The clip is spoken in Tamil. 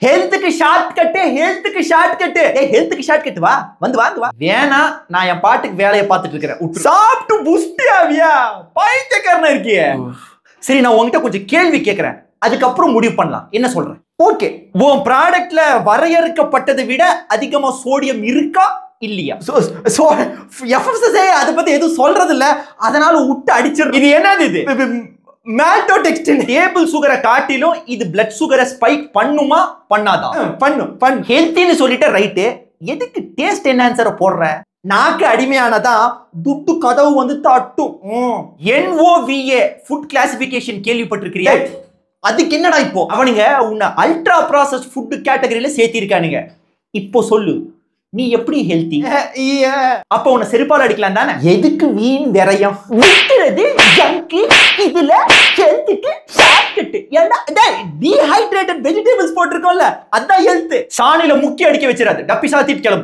ஹெல்த்துக்கு ஷார்ட்கட் ஹெல்த்துக்கு ஷார்ட்கட் வா வேணா நான் என் பாட்டுக்கு வேலையை பார்த்துட்டு இருக்கிறேன். சாப்பிட்டு புஷ்டி ஆவியா பைத்தியக்காரனா இருக்கியே. சரி நான் உங்ககிட்ட கொஞ்சம் கேள்வி கேட்கிறேன், அதுக்கப்புறம் முடிவு பண்ணலாம். என்ன சொல்றேன்? ஓகே, உன் ப்ராடக்ட்ல வரையறுக்கப்பட்டதை விட அதிகமா சோடியம் இருக்கா இல்லையா? அதை பத்தி எதுவும் சொல்றது இல்ல, அதனால விட்டு அடிச்சிரு. இது என்னது? இது மால்டோடெக்ஸ்டின். டேபிள் சுகரை காட்டிலும் இது பிளட் சுகரை ஸ்பைக் பண்ணுமா பண்ணாதா? பண்ணும். ஹெல்த்தின்னு சொல்லிட்டு ரைட்டு, எதுக்கு டேஸ்ட் என்ஹான்சரை போடுற? நாக்கு அடிமையானதான் துட்டு கதவு வந்து தட்டும். NOVA ஃபுட் கிளாசிபிகேஷன் கேள்விப்பட்டிருக்கிறியா? அதுக்கு என்னடா இப்போ அவனுங்க உன்னை அல்ட்ரா ப்ராசஸ்ட் ஃபுட் கேட்டகரியில சேர்த்திருக்கானுங்க. இப்போ சொல்லு, நீ எப்படி ஹெல்த்தி? அப்ப உன்னை செருப்பால் அடிக்கலாம் தானே? எதுக்கு வீண் விரயம் விக்கிறது ஜங்க்? இதுல ஹெல்த்துக்கு ஷார்ட்கட். ஏன்னா டீஹைட்ரேட்டட் வெஜிடபிள்ஸ் போட்டிருக்கோம்ல, அதான் ஹெல்த். சாணியில முக்கி அடிக்க வச்சிடாது, டப்பி சாத்திட்டு கிளம்பு.